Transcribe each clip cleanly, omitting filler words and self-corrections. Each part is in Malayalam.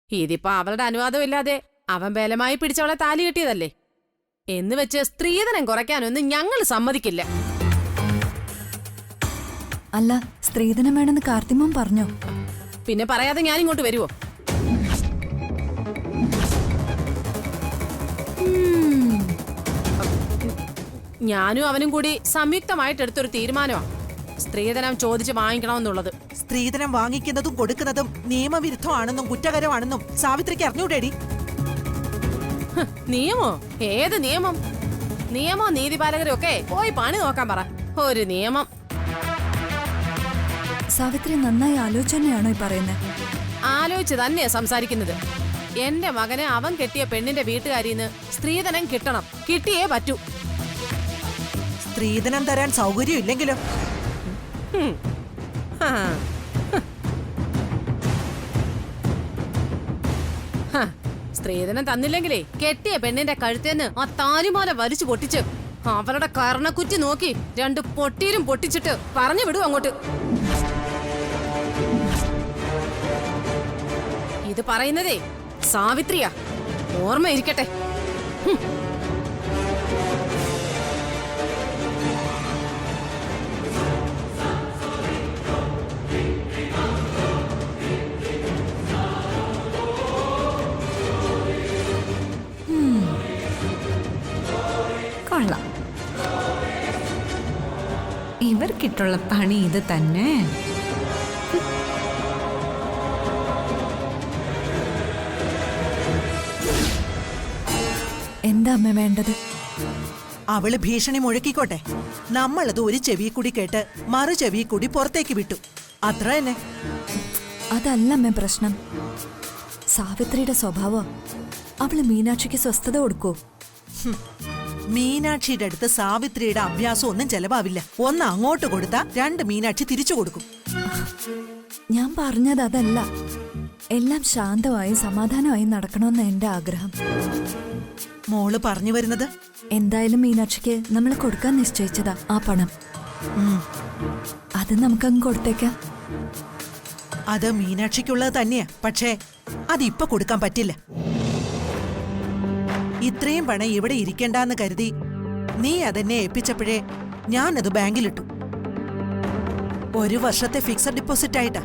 ഇതിപ്പോ അവളുടെ അനുവാദം ഇല്ലാതെ അവൻ ബലമായി പിടിച്ചവളെ താലി കെട്ടിയതല്ലേ. എന്ന് വെച്ച് സ്ത്രീധനം കുറയ്ക്കാനൊന്നും ഞങ്ങൾ സമ്മതിക്കില്ല. അല്ല, സ്ത്രീധനം വേണമെന്ന് കാർത്തിമോൻ പറഞ്ഞോ? പിന്നെ പറയാതെ ഞാൻ ഇങ്ങോട്ട് വരുവോ? ഞാനും അവനും കൂടി സംയുക്തമായിട്ട് എടുത്തൊരു തീരുമാനമാണ് സ്ത്രീധനം ചോദിച്ച് വാങ്ങിക്കണമെന്നുള്ളത്. സ്ത്രീധനം വാങ്ങിക്കുന്നതും കൊടുക്കുന്നതും നിയമവിരുദ്ധമാണെന്നും കുറ്റകരമാണെന്നും സാവിത്രിക്ക് അറിഞ്ഞൂടേടി? നിയമോ? ഏത് നിയമം? നിയമോ നീതിപാലകരും ഒക്കെ പോയി പണി നോക്കാൻ പറ. ഒരു നിയമം. സാവിത്രി നന്നായി ആലോചനയാണോ ഈ പറയുന്നത്? ആലോചിച്ച് തന്നെയാ സംസാരിക്കുന്നത്. എന്റെ മകന് അവൻ കെട്ടിയ പെണ്ണിന്റെ വീട്ടുകാരിന്ന് സ്ത്രീധനം കിട്ടണം, കിട്ടിയേ പറ്റൂ. സ്ത്രീധനം തരാൻ സൗകര്യം ഇല്ലെങ്കിലോ? സ്ത്രീധനം തന്നില്ലെങ്കിലേ കെട്ടിയ പെണ്ണിന്റെ കഴുത്തേന്ന് ആ താലിമാല വലിച്ചു പൊട്ടിച്ച് അവരുടെ കർണക്കുറ്റി നോക്കി 2 പൊട്ടീരും പൊട്ടിച്ചിട്ട് പറഞ്ഞു വിടും അങ്ങോട്ട്. ഇത് പറയുന്നതേ സാവിത്രിയാ, ഓർമ്മയിരിക്കട്ടെ. കൊള്ളാം, ഇവർക്കിട്ടുള്ള പണി ഇത് തന്നെ. എന്താ അമ്മ വേണ്ടത്? അവള് ഭീഷണി മുഴക്കിക്കോട്ടെ. നമ്മളത് ഒരു ചെവി കൂടി കേട്ട് മറു ചെവി കൂടി പുറത്തേക്ക് വിട്ടു, അത്ര തന്നെ. അതല്ല അമ്മ പ്രശ്നം. സാവിത്രിയുടെ സ്വഭാവം. അവള് മീനാക്ഷിക്ക് സ്വസ്ഥത കൊടുക്കൂ. മീനാക്ഷിയുടെ അടുത്ത് സാവിത്രിയുടെ അഭ്യാസം ഒന്നും ചെലവാവില്ല. ഒന്ന് അങ്ങോട്ട് കൊടുത്താ 2 മീനാക്ഷി തിരിച്ചു കൊടുക്കും. ഞാൻ പറഞ്ഞത് അതല്ല. എല്ലാം ശാന്തമായും സമാധാനമായും നടക്കണമെന്ന് എന്റെ ആഗ്രഹം. മോള് പറഞ്ഞു വരുന്നത്? എന്തായാലും മീനാക്ഷിക്ക് നമ്മൾ കൊടുക്കാൻ നിശ്ചയിച്ചതാ ആ പണം. അത് നമുക്കങ്ങ് കൊടുത്തേക്കാം. അത് മീനാക്ഷിക്കുള്ളത് തന്നെയാ, പക്ഷേ അതിപ്പോ കൊടുക്കാൻ പറ്റില്ല. ഇത്രയും പണം ഇവിടെ ഇരിക്കണ്ടെന്ന് കരുതി നീ അതെന്നെ ഏൽപ്പിച്ചപ്പോഴേ ഞാനത് ബാങ്കിലിട്ടു. 1 വർഷത്തെ ഫിക്സഡ് ഡിപ്പോസിറ്റ് ആയിട്ടാ.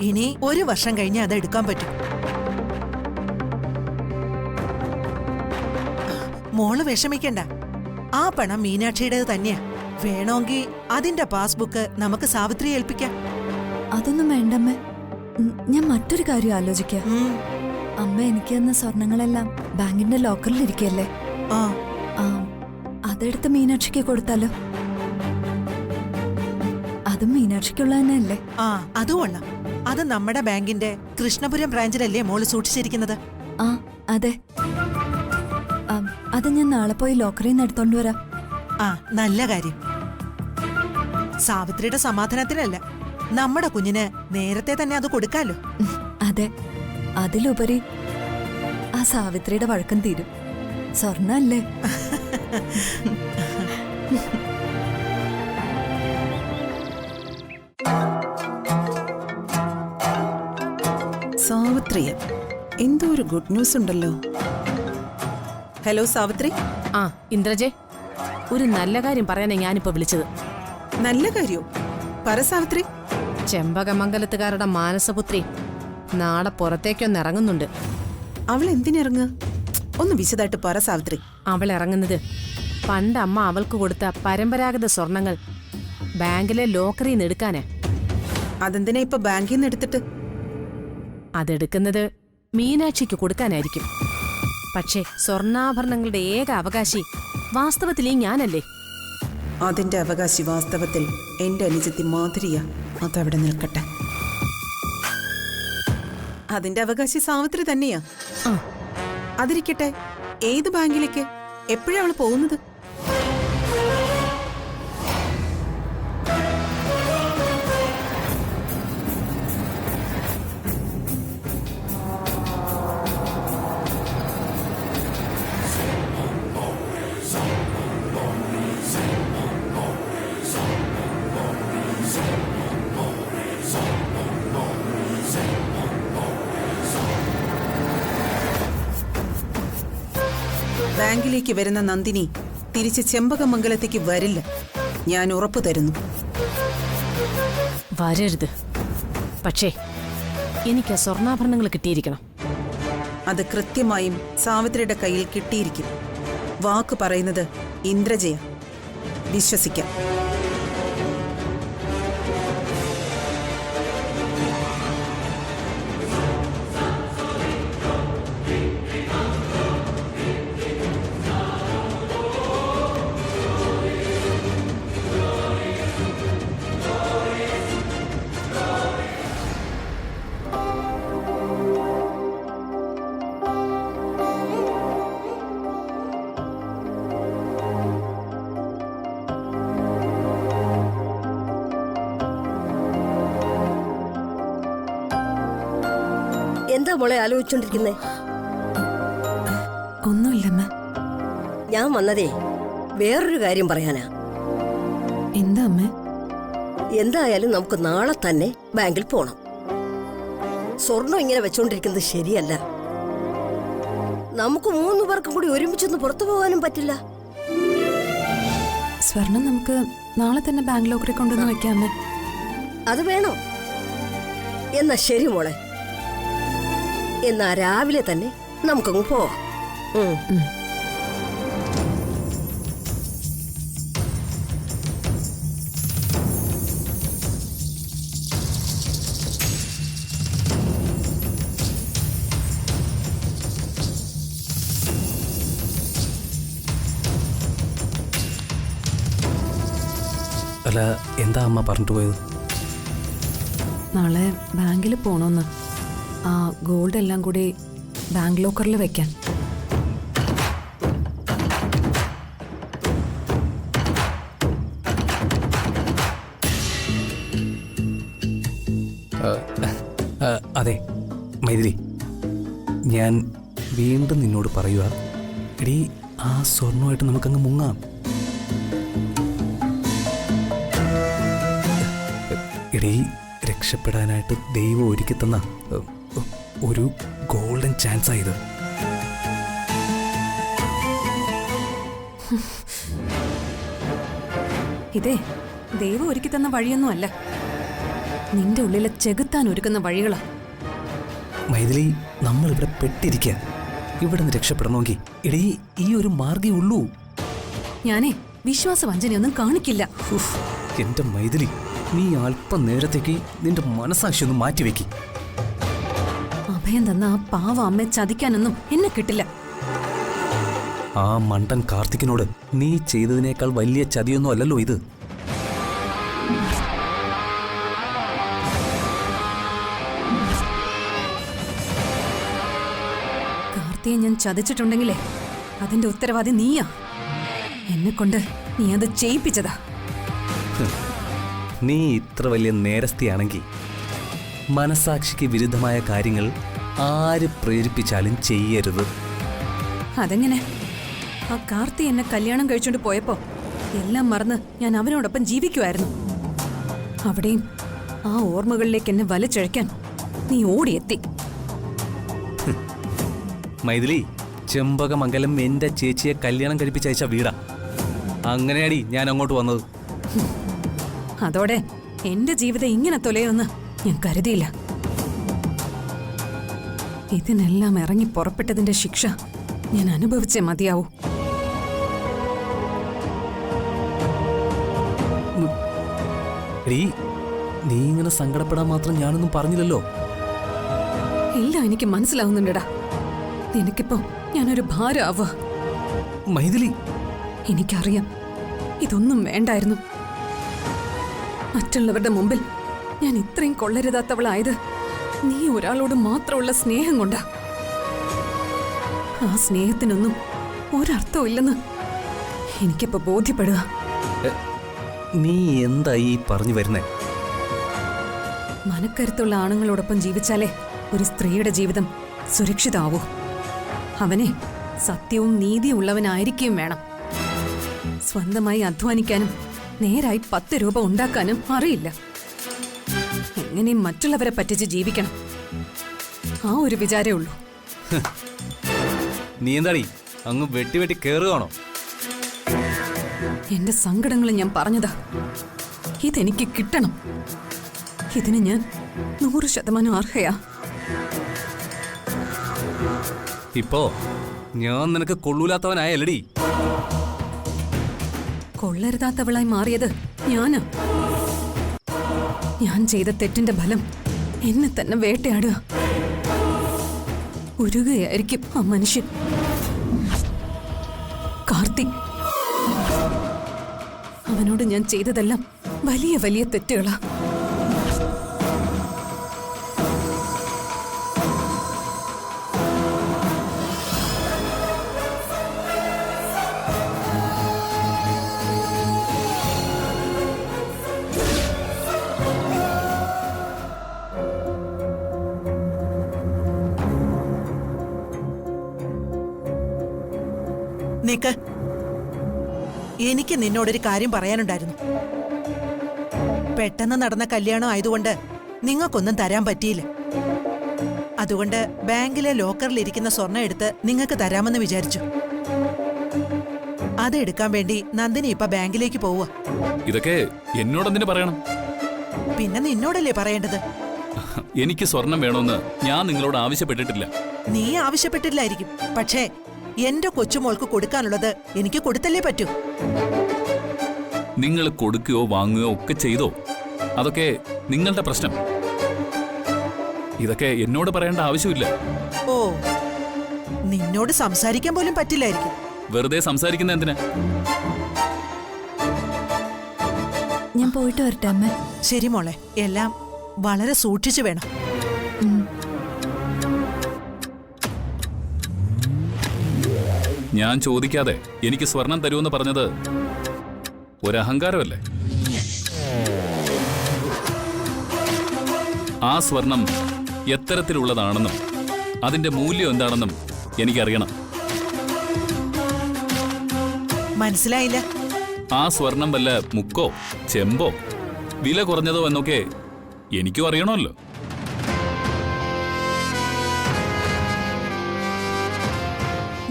ഇനി 1 വർഷം കഴിഞ്ഞ് അത് എടുക്കാൻ പറ്റും. മോള് വിഷമിക്കണ്ട, ആ പണം മീനാക്ഷിയുടേത് തന്നെയാ. വേണമെങ്കിൽ അതിന്റെ പാസ്ബുക്ക് നമുക്ക് സാവിത്രി ഏൽപ്പിക്കാം. അതൊന്നും വേണ്ടമ്മേ. ഞാൻ മറ്റൊരു കാര്യം ആലോചിക്കാം. അമ്മ എനിക്ക് തന്ന സ്വർണങ്ങളെല്ലാം ബാങ്കിന്റെ ലോക്കറിൽ ഇരിക്കല്ലേ? അതെടുത്ത് മീനാക്ഷിക്ക് കൊടുത്താലോ? അതും മീനാക്ഷിക്കുള്ള തന്നെയല്ലേ? അത് കൊള്ളാം. അത് നമ്മുടെ ബാങ്കിന്റെ കൃഷ്ണപുരം ബ്രാഞ്ചിലല്ലേ മോള് സൂക്ഷിച്ചിരിക്കുന്നത്? അതെ. അത് ഞാൻ നാളെ പോയി ലോക്കറിൽ നിന്ന് എടുത്തോണ്ട് വരാം. നല്ല കാര്യം. സാവിത്രിയുടെ സമാധാനത്തിനല്ല, നമ്മുടെ കുഞ്ഞിന് നേരത്തെ തന്നെ അത് കൊടുക്കാലോ. അതെ, അതിലുപരി ആ സാവിത്രിയുടെ വഴക്കം തീരും. സ്വർണ്ണ അല്ലേ? സാവിത്രിയ, എന്തോ ഒരു ഗുഡ് ന്യൂസ് ഉണ്ടല്ലോ. ഹലോ സാവിത്രി. ഇന്ദ്രജെ, ഒരു നല്ല കാര്യം പറയാനാ ഞാനിപ്പോ വിളിച്ചത്. നല്ല കാര്യോ? പറ സാവിത്രി. ചെമ്പകമംഗലത്തുകാരുടെ മാനസപുത്രി നാളെ പുറത്തേക്കൊന്ന് ഇറങ്ങുന്നുണ്ട്. അവൾ എന്തിനിറങ്ങുക? ഒന്ന് വിശദമായിട്ട് പറ സാവിത്രി. അവൾ ഇറങ്ങുന്നത് പണ്ട് അമ്മ അവൾക്ക് കൊടുത്ത പരമ്പരാഗത സ്വർണങ്ങൾ ബാങ്കിലെ ലോക്കറിൽ നിന്ന് എടുക്കാനാ. അതെന്തിനാ ഇപ്പൊ ബാങ്കിൽ നിന്ന് എടുത്തിട്ട്? അതെടുക്കുന്നത് മീനാക്ഷിക്ക് കൊടുക്കാനായിരിക്കും. പക്ഷേ സ്വർണ്ണാഭരണങ്ങളുടെ ഏക അവകാശി വാസ്തവത്തിൽ ഈ ഞാനല്ലേ? അതിന്റെ അവകാശി വാസ്തവത്തിൽ എന്റെ അനുജത്തി മാധുരിയ. അതവിടെ നിൽക്കട്ടെ. അതിന്റെ അവകാശി സാവിത്രി തന്നെയാ. അതിരിക്കട്ടെ, ഏത് ബാങ്കിലേക്ക് എപ്പോഴാ അവള് പോകുന്നത്? ബാങ്കിലേക്ക് വരുന്ന നന്ദിനി തിരിച്ച് ചെമ്പകമംഗലത്തേക്ക് വരില്ല. ഞാൻ ഉറപ്പു തരുന്നു. വരരുത്. പക്ഷേ എനിക്ക് ആ സ്വർണ്ണാഭരണങ്ങൾ കിട്ടിയിരിക്കണം. അത് കൃത്യമായും സാവിത്രിയുടെ കയ്യിൽ കിട്ടിയിരിക്കും. വാക്ക് പറയുന്നത് ഇന്ദ്രജയ. വിശ്വസിക്കാം. എന്താ മോളെ ആലോചിച്ചോണ്ടിരിക്കുന്നേ? ഒന്നുമില്ലമ്മ. ഞാൻ വന്നതേ വേറൊരു കാര്യം പറയാനാ. എന്താ അമ്മ? എന്തായാലും നമുക്ക് നാളെ തന്നെ ബാങ്കിൽ പോണം. സ്വർണം ഇങ്ങനെ വെച്ചോണ്ടിരിക്കുന്നത് ശരിയല്ല. നമുക്ക് 3 പേർക്കും കൂടി ഒരുമിച്ചൊന്ന് പുറത്തു പോകാനും പറ്റില്ല. സ്വർണം നമുക്ക് നാളെ തന്നെ ബാങ്ക് ലോക്കറിൽ കൊണ്ടുവന്ന് വെക്കാമേ. അത് വേണോ? എന്നാ ശരി മോളെ, എന്നാ രാവിലെ തന്നെ നമുക്കങ്ങ് പോവാം. അല്ല, എന്താ അമ്മ പറഞ്ഞിട്ട് പോയത്? നാളെ ബാങ്കിൽ പോണോന്ന്. ആ ഗോൾഡ് എല്ലാം കൂടി ബാങ്ക് ലോക്കറിൽ വെക്കാൻ. അതെ മൈഥിലി, ഞാൻ വീണ്ടും നിന്നോട് പറയുക, എടീ ആ സ്വർണ്ണമായിട്ട് നമുക്കങ്ങ് മുങ്ങാം. എടീ, രക്ഷപ്പെടാനായിട്ട് ദൈവം ഒരുക്കി തന്ന ഒരു ഗോൾഡൻ ചാൻസ് ആയത്. ഇതേ ദൈവം ഒരുക്കി തന്ന വഴിയൊന്നും അല്ല, നിന്റെ ഉള്ളിലെ ചെകുത്താൻ ഒരുക്കുന്ന വഴികളാ. മൈഥിലി, നമ്മളിവിടെ പെട്ടിരിക്കുക. ഇവിടെ നിന്ന് രക്ഷപ്പെടണമെങ്കിൽ എടീ ഈ ഒരു മാർഗ്ഗേ ഉള്ളൂ. ഞാനേ വിശ്വാസവഞ്ചനയൊന്നും കാണിക്കില്ല. എന്റെ മൈഥിലി, നീ അല്പം നേരത്തേക്ക് നിന്റെ മനസാക്ഷി ഒന്ന് മാറ്റിവെക്കി. അഭയം തന്ന ആ പാവ അമ്മയെ ചതിക്കാനൊന്നും എന്നെ കിട്ടില്ല. ആ മണ്ടൻ കാർത്തിക്കിനോട് നീ ചെയ്തതിനേക്കാൾ വലിയ ചതിയൊന്നും അല്ലല്ലോ ഇത്. കാർത്തിയെ ഞാൻ ചതിച്ചിട്ടുണ്ടെങ്കിലേ അതിന്റെ ഉത്തരവാദി നീയാ. എന്നെക്കൊണ്ട് നീ അത് ചെയ്യിപ്പിച്ചതാ. നീ ഇത്ര വലിയ നേരസ്ഥയാണെങ്കിൽ മനസാക്ഷിക്ക് വിരുദ്ധമായ കാര്യങ്ങൾ ആര് പ്രേരിപ്പിച്ചാലും ചെയ്യരുത്. അതെങ്ങനെ? ആ കാർത്തി എന്നെ കല്യാണം കഴിച്ചോണ്ട് പോയപ്പോ എല്ലാം മറന്ന് ഞാൻ അവനോടൊപ്പം ജീവിക്കുമായിരുന്നു. അവിടെയും ആ ഓർമ്മകളിലേക്ക് എന്നെ വലിച്ചഴയ്ക്കാൻ നീ ഓടിയെത്തി. മൈഥിലി, ചെമ്പകമംഗലം എന്റെ ചേച്ചിയെ കല്യാണം കഴിപ്പിച്ചയച്ച വീടാ. അങ്ങനെയാടി ഞാൻ അങ്ങോട്ട് വന്നത്. അതോടെ എന്റെ ജീവിതം ഇങ്ങനെ തൊലയൊന്ന് ഞാൻ കരുതിയില്ല. ഇതിനെല്ലാം ഇറങ്ങി പുറപ്പെട്ടതിന്റെ ശിക്ഷ ഞാൻ അനുഭവിച്ചേ മതിയാവൂ. നീ ഇങ്ങനെ സങ്കടപ്പെടാൻ മാത്രം ഞാനൊന്നും പറഞ്ഞില്ലല്ലോ. എല്ലാം എനിക്ക് മനസ്സിലാവുന്നുണ്ടടാ. നിനക്കിപ്പോ ഞാനൊരു ഭാരമാവുക. മൈഥിലി, എനിക്കറിയാം ഇതൊന്നും വേണ്ടായിരുന്നു. മറ്റുള്ളവരുടെ മുമ്പിൽ ഞാൻ ഇത്രയും കൊള്ളരുതാത്തവളായത് നീ ഒരാളോട് മാത്രമുള്ള സ്നേഹം കൊണ്ടാ. ആ സ്നേഹത്തിനൊന്നും ഒരർത്ഥവും ഇല്ലെന്ന് എനിക്കിപ്പോ ബോധ്യപ്പെടുക. നീ എന്തായി പറഞ്ഞു വരുന്നേ? മനക്കരുത്തുള്ള ആണുങ്ങളോടൊപ്പം ജീവിച്ചാലേ ഒരു സ്ത്രീയുടെ ജീവിതം സുരക്ഷിതാവൂ. അവനെ സത്യവും നീതിയും ഉള്ളവനായിരിക്കുകയും വേണം. സ്വന്തമായി അധ്വാനിക്കാനും നേരായി 10 രൂപ ഉണ്ടാക്കാനും അറിയില്ല. എങ്ങനെയും മറ്റുള്ളവരെ പറ്റിച്ച് ജീവിക്കണം, ആ ഒരു വിചാരേ ഉള്ളൂ. നീ എന്താടി അങ്ങ് വെട്ടി വെട്ടി കേറുകയാണോ? എന്റെ സങ്കടങ്ങൾ ഞാൻ പറഞ്ഞതാ. ഇതെനിക്ക് കിട്ടണം. ഇതിന് ഞാൻ 100% അർഹയാ. ഇപ്പോ ഞാൻ നിനക്ക് കൊള്ളൂലാത്തവനായല്ലടി. കൊള്ളരുതാത്തവളായി മാറിയത് ഞാനാ. ഞാൻ ചെയ്ത തെറ്റിന്റെ ഫലം എന്നെ തന്നെ വേട്ടയാടുക. ഉരുകയായിരിക്കും ആ മനുഷ്യൻ. കാർത്തിക്. അവനോട് ഞാൻ ചെയ്തതെല്ലാം വലിയ വലിയ തെറ്റുകളാ. നിക്ക്, എനിക്ക് നിന്നോടൊരു കാര്യം പറയാനുണ്ടായിരുന്നു. പെട്ടെന്ന് നടന്ന കല്യാണം ആയതുകൊണ്ട് നിങ്ങൾക്കൊന്നും തരാൻ പറ്റിയില്ല. അതുകൊണ്ട് ബാങ്കിലെ ലോക്കറിലിരിക്കുന്ന സ്വർണ്ണം എടുത്ത് നിങ്ങൾക്ക് തരാമെന്ന് വിചാരിച്ചു. അതെടുക്കാൻ വേണ്ടി നന്ദിനി ഇപ്പൊ ബാങ്കിലേക്ക് പോവുക. ഇതൊക്കെ എന്നോടെന്തിനു പറയണം? പിന്നെ നിന്നോടല്ലേ പറയേണ്ടത്? എനിക്ക് സ്വർണം വേണമെന്ന് ഞാൻ നിങ്ങളോട് ആവശ്യപ്പെട്ടിട്ടില്ല. നീ ആവശ്യപ്പെട്ടില്ലായിരിക്കും, പക്ഷേ എന്റെ കൊച്ചുമോൾക്ക് കൊടുക്കാനുള്ളത് എനിക്ക് കൊടുത്തല്ലേ പറ്റൂ. നിങ്ങൾ കൊടുക്കുകയോ വാങ്ങുകയോ ഒക്കെ ചെയ്തോ, അതൊക്കെ നിങ്ങളുടെ പ്രശ്നം. ഇതൊക്കെ എന്നോട് പറയേണ്ട ആവശ്യമില്ല. ഓ, നിന്നോട് സംസാരിക്കാൻ പോലും പറ്റില്ലായിരിക്കും. വെറുതെ സംസാരിക്കുന്ന എന്തിനാ? ഞാൻ പോയിട്ട് വരട്ടെ അമ്മ. ശരി മോളെ, എല്ലാം വളരെ സൂക്ഷിച്ചു വേണം. ഞാൻ ചോദിക്കാതെ എനിക്ക് സ്വർണം തരുമെന്ന് പറഞ്ഞത് ഒരഹങ്കാരമല്ലേ? ആ സ്വർണം എത്തരത്തിലുള്ളതാണെന്നും അതിന്റെ മൂല്യം എന്താണെന്നും എനിക്കറിയണം. മനസ്സിലായില്ല? ആ സ്വർണം വല്ല മുക്കോ ചെമ്പോ വില കുറഞ്ഞതോ എന്നൊക്കെ എനിക്കും അറിയണമല്ലോ.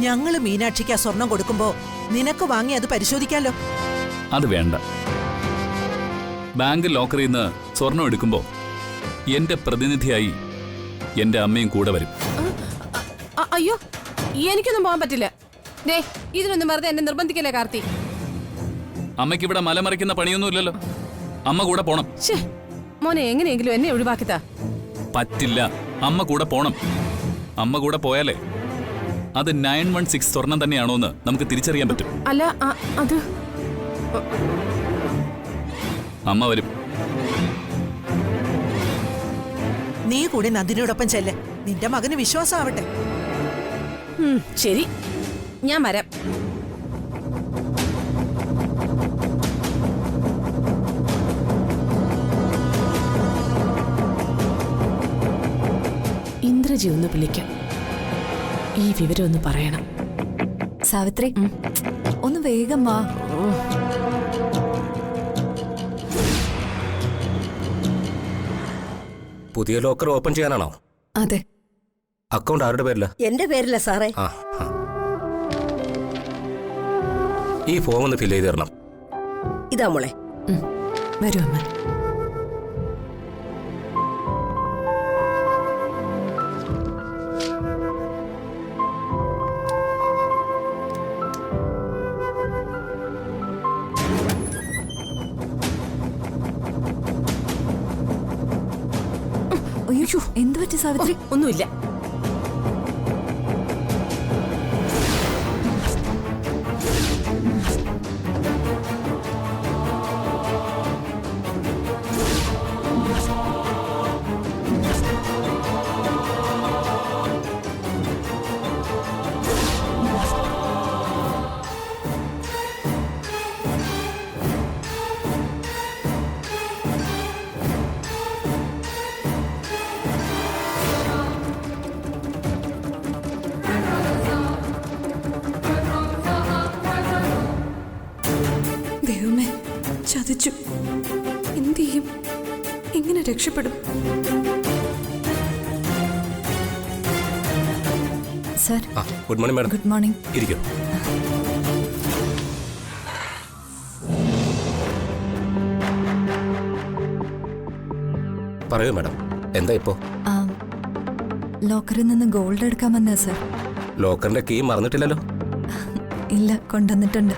ഞങ്ങള് മീനാക്ഷിക്ക് ആ സ്വർണം കൊടുക്കുമ്പോ നിനക്ക് വാങ്ങി അത് പരിശോധിക്കാലോ. അത് വേണ്ട. ബാങ്ക് ലോക്കറിൽ നിന്ന് സ്വർണം എടുക്കുമ്പോ എന്റെ പ്രതിനിധിയായി എന്റെ അമ്മയും കൂടെ വരും. അയ്യോ, എനിക്കൊന്നും പോകാൻ പറ്റില്ല. ദേ, ഇതിനൊന്നും വെറുതെ എന്നെ നിർബന്ധിക്കല്ലേ കാർത്തി. അമ്മയ്ക്ക് ഇവിടെ മലമറിക്കുന്ന പണിയൊന്നുമില്ലല്ലോ. അമ്മ കൂടെ പോണം. മോനെ എങ്ങനെയെങ്കിലും എന്നെ ഒഴിവാക്കിത്താ. പറ്റില്ല, അമ്മ കൂടെ പോണം. അമ്മ കൂടെ പോയാലേ അത് 916 സ്വർണം തന്നെയാണോ എന്ന് നമുക്ക് തിരിച്ചറിയാൻ പറ്റും. അല്ല, അത് അമ്മ വരും. നീ കൂടി നന്ദിനിയോടൊപ്പം ചെല്ലെ. നിന്റെ മകന് വിശ്വാസമാവട്ടെ. ശരി, ഞാൻ വരാം. ഇന്ദ്രജി ഒന്ന് വിളിക്കാം. ഈ വിവരം ഒന്ന് പറയണം. സാവിത്രി, ഒന്ന് വേഗം വാ. പുതിയ ലോക്കർ ഓപ്പൺ ചെയ്യാനാണോ? അതെ. അക്കൗണ്ട് ആരുടെ പേരില? എന്റെ പേരില്ല സാറേ. ഈ ഫോം ഒന്ന് ഫില്ല് ചെയ്ത് തരണം. ഇതാ മോളെ. വരൂ അമ്മ. അയ്യോ, എന്ത് പറ്റി സാവിത്രി? ഒന്നുമില്ല. ദൈവമേ, ചതിച്ചു. എന്ത് ചെയ്യും? എങ്ങനെ രക്ഷപ്പെടും? സർ ആ good morning madam. Good morning. ഇരിക്കും. പറയൂ മാഡം, എന്താ ഇപ്പോ? ലോക്കറിൽ നിന്ന് ഗോൾഡ് എടുക്കാൻ വന്നേ സർ. ലോക്കറിന്റെ കീ മറന്നിട്ടില്ലല്ലോ? ഇല്ല, കൊണ്ടുവന്നിട്ടുണ്ട്.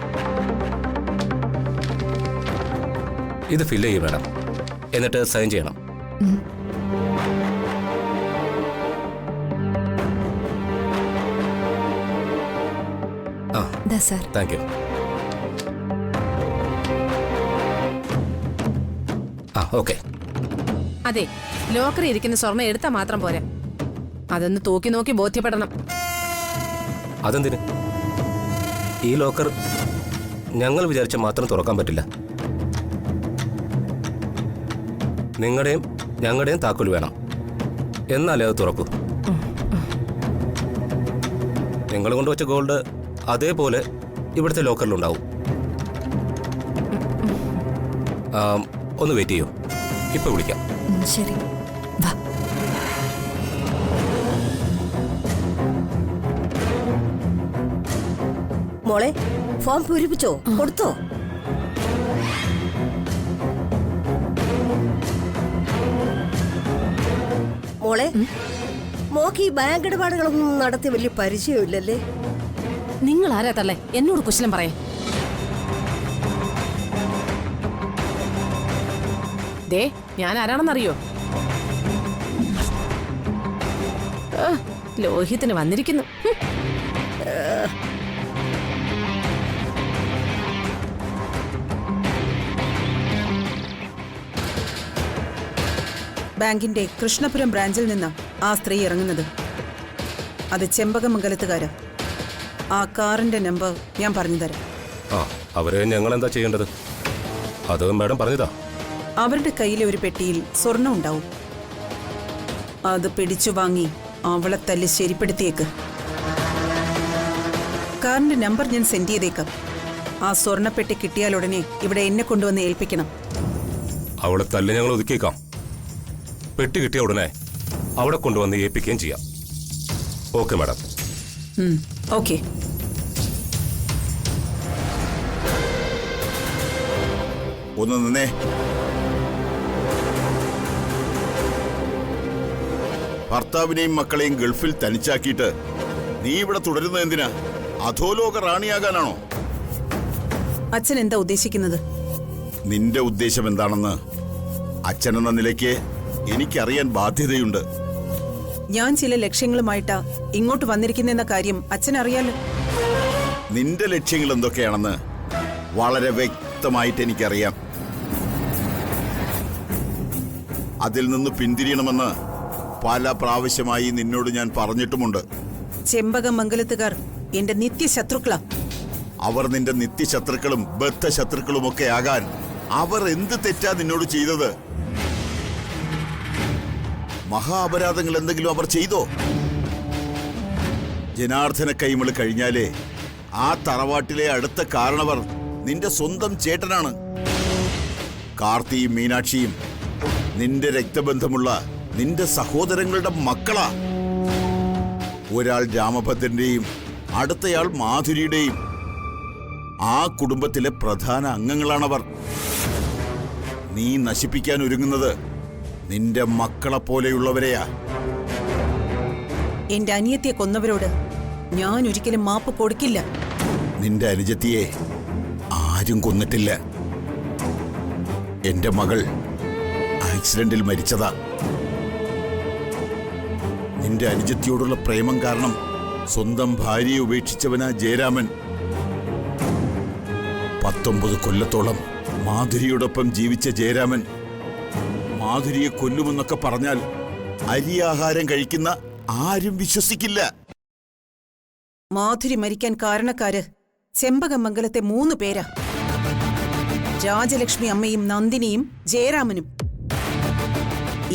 ഇത് ഫില്ല് ചെയ്യും മാഡം, എന്നിട്ട് സൈൻ ചെയ്യണം. ആ ദാ സർ. Thank you. ആ ഓക്കെ. അതെ, ലോക്കറി ഇരിക്കുന്ന സ്വർണ്ണം എടുത്താൽ മാത്രം പോരാ, അതൊന്ന് തൂക്കി നോക്കി ബോധ്യപ്പെടണം. അതെന്തിന്? ഈ ലോക്കർ ഞങ്ങൾ വിചാരിച്ച മാത്രം തുറക്കാൻ പറ്റില്ല. നിങ്ങളുടെയും ഞങ്ങളുടെയും താക്കോൽ വേണം, എന്നാലേ അത് തുറക്കൂ. നിങ്ങൾ കൊണ്ടുവച്ച ഗോൾഡ് അതേപോലെ ഇവിടുത്തെ ലോക്കറിലുണ്ടാവും. ഒന്ന് വെയിറ്റ് ചെയ്യൂ, ഇപ്പൊ വിളിക്കാം. ശരി, വാ. മോളെ, ഫോം പൂരിപ്പിച്ചോ? കൊടുത്തോ? മോളെ, മോക്ക് ഈ ബാങ്ക് ഇടപാടുകളൊന്നും നടത്തി വലിയ പരിചയമില്ലല്ലേ? നിങ്ങൾ ആരാ തള്ളേ എന്നോട് കുശലം പറയേ? ദേ, ഞാൻ ആരാണെന്നറിയോ? ലോഹിത്തിന് വന്നിരിക്കുന്നു. ബാങ്കിന്റെ കൃഷ്ണപുരം ബ്രാഞ്ചിൽ നിന്നാ ആ സ്ത്രീ ഇറങ്ങുന്നത്. അത് ചെമ്പകമംഗലത്തുകാരാ. ആ കാറിന്റെ നമ്പർ ഞാൻ പറഞ്ഞു തരാം. ആ അവരെ ഞങ്ങൾ എന്താ ചെയ്യേണ്ടത്? അത് മാഡം പറഞ്ഞതാ. അവരുടെ കയ്യിലെ ഒരു പെട്ടിയിൽ സ്വർണം ഉണ്ടാവും. അത് പിടിച്ചു വാങ്ങി അവളെ തല്ലി ശരിപ്പെടുത്തിയേക്ക്. കാറിന്റെ നമ്പർ ഞാൻ സെൻഡ് ചെയ്തേക്കാം. ആ സ്വർണ്ണപ്പെട്ടി കിട്ടിയാൽ ഉടനെ ഇവിടെ എന്നെ കൊണ്ടുവന്ന് ഏൽപ്പിക്കണം. അവളെ തല്ലി ഞങ്ങൾ ഒതുക്കിയേക്കാം. പെട്ടി കിട്ടിയ ഉടനെ അവിടെ കൊണ്ടുവന്ന് ഏൽപ്പിക്കുകയും ചെയ്യാം. Okay madam. ഓക്കെ. ഒന്ന് നിന്നേ. ഭർത്താവിനെയും മക്കളെയും ഗൾഫിൽ തനിച്ചാക്കിയിട്ട് നീ ഇവിടെ തുടരുന്നത് എന്തിനാ? അധോലോക റാണിയാകാനാണോ? അച്ഛൻ എന്താ ഉദ്ദേശിക്കുന്നത്? നിന്റെ ഉദ്ദേശം എന്താണെന്ന് അച്ഛനെന്ന നിലയ്ക്ക് എനിക്കറിയാൻ ബാധ്യതയുണ്ട്. ഞാൻ ചില ലക്ഷ്യങ്ങളുമായിട്ടാ ഇങ്ങോട്ട് വന്നിരിക്കുന്നെന്ന കാര്യം അച്ഛനറിയാലോ. നിന്റെ ലക്ഷ്യങ്ങൾ എന്തൊക്കെയാണെന്ന് വളരെ വ്യക്തമായിട്ട് എനിക്കറിയാം. അതിൽ നിന്ന് പിന്തിരിയണമെന്ന് പല പ്രാവശ്യമായി നിന്നോട് ഞാൻ പറഞ്ഞിട്ടുമുണ്ട്. ചെമ്പകമംഗലത്തുകാർ എന്റെ നിത്യശത്രുക്കളാ. അവർ നിന്റെ നിത്യശത്രുക്കളും ബദ്ധശത്രുക്കളുമൊക്കെ ആകാൻ അവർ എന്ത് തെറ്റാ നിന്നോട് ചെയ്തത്? മഹാ അപരാധങ്ങൾ എന്തെങ്കിലും അവർ ചെയ്തോ? ജനാർദ്ദന കൈമള് കഴിഞ്ഞാലേ ആ തറവാട്ടിലെ അടുത്ത കാരണവർ നിന്റെ സ്വന്തം ചേട്ടനാണ്. കാർത്തിയും മീനാക്ഷിയും നിന്റെ രക്തബന്ധമുള്ള നിന്റെ സഹോദരങ്ങളുടെ മക്കളാ. ഒരാൾ രാമഭദ്രന്റെയും അടുത്തയാൾ മാധുരിയുടെയും. ആ കുടുംബത്തിലെ പ്രധാന അംഗങ്ങളാണവർ. നീ നശിപ്പിക്കാൻ ഒരുങ്ങുന്നത് നിന്റെ മക്കളെ പോലെയുള്ളവരെയാ. എന്റെ അനിയത്തിയെ കൊന്നവരോട് ഞാൻ ഒരിക്കലും മാപ്പ് കൊടുക്കില്ല. നിന്റെ അനുജത്തിയെ ആരും കൊന്നിട്ടില്ല. എന്റെ മകൾ ആക്സിഡന്റിൽ മരിച്ചതാ. നിന്റെ അനുജത്തിയോടുള്ള പ്രേമം കാരണം സ്വന്തം ഭാര്യയെ ഉപേക്ഷിച്ചവനാ ജയരാമൻ. 19 കൊല്ലത്തോളം മാധുരിയോടൊപ്പം ജീവിച്ച ജയരാമൻ മാധുരിയെ കൊല്ലുമെന്നൊക്കെ പറഞ്ഞാൽ അരിയാഹാരം കഴിക്കുന്ന ആരും വിശ്വസിക്കില്ല. മാധുരി മരിക്കാൻ കാരണക്കാര് ചെമ്പകമംഗലത്തെ 3 പേരാ. രാജലക്ഷ്മി അമ്മയും നന്ദിനിയും ജയരാമനും.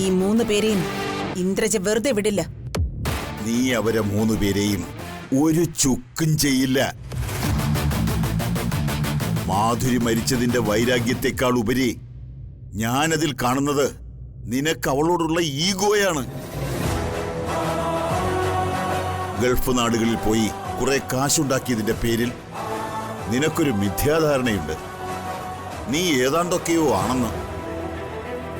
ഈ 3 പേരെയും ഇന്ദ്രജ വെറുതെ വിടില്ല. നീ അവരെ 3 പേരെയും ഒരു ചുക്കും ചെയ്യില്ല. മാധുരി മരിച്ചതിന്റെ വൈരാഗ്യത്തെക്കാൾ ഉപരി ഞാനതിൽ കാണുന്നത് നിനക്ക് അവളോടുള്ള ഈഗോയാണ്. ഗൾഫ് നാടുകളിൽ പോയി കുറെ കാശുണ്ടാക്കിയതിന്റെ പേരിൽ നിനക്കൊരു മിഥ്യാധാരണയുണ്ട്. നീ ഏതാണ്ടൊക്കെയോ ആണെന്ന്,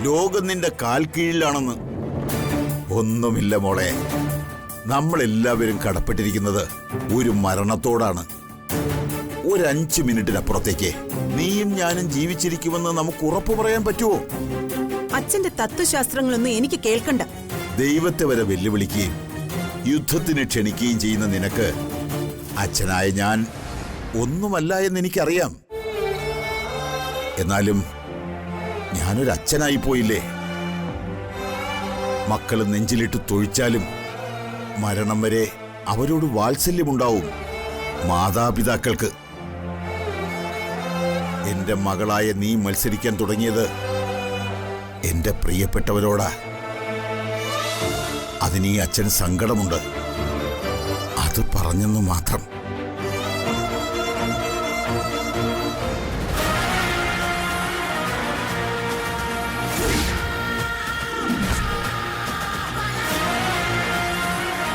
ലോകം നിന്റെ കാൽ കീഴിലാണെന്ന്. ഒന്നുമില്ല മോളെ, നമ്മളെല്ലാവരും കടപ്പെട്ടിരിക്കുന്നത് ഒരു മരണത്തോടാണ്. ഒരു 5 മിനിറ്റിനപ്പുറത്തേക്ക് നീയും ഞാനും ജീവിച്ചിരിക്കുമെന്ന് നമുക്ക് ഉറപ്പു പറയാൻ പറ്റുമോ? അച്ഛന്റെ തത്വശാസ്ത്രങ്ങളൊന്നും എനിക്ക് കേൾക്കണ്ട. ദൈവത്തെ വരെ വെല്ലുവിളിക്കുകയും യുദ്ധത്തിന് ക്ഷണിക്കുകയും ചെയ്യുന്ന നിനക്ക് അച്ഛനായ ഞാൻ ഒന്നുമല്ല എന്ന് എനിക്കറിയാം. എന്നാലും ഞാനൊരു അച്ഛനായി പോയില്ലേ. മക്കൾ നെഞ്ചിലിട്ട് തൊഴിച്ചാലും മരണം വരെ അവരോട് വാത്സല്യമുണ്ടാവും മാതാപിതാക്കൾക്ക്. എന്റെ മകളായ നീ മത്സരിക്കാൻ തുടങ്ങിയത് എന്റെ പ്രിയപ്പെട്ടവരോടാ. അതിനീ അച്ഛന് സങ്കടമുണ്ട്, അത് പറഞ്ഞെന്നു മാത്രം.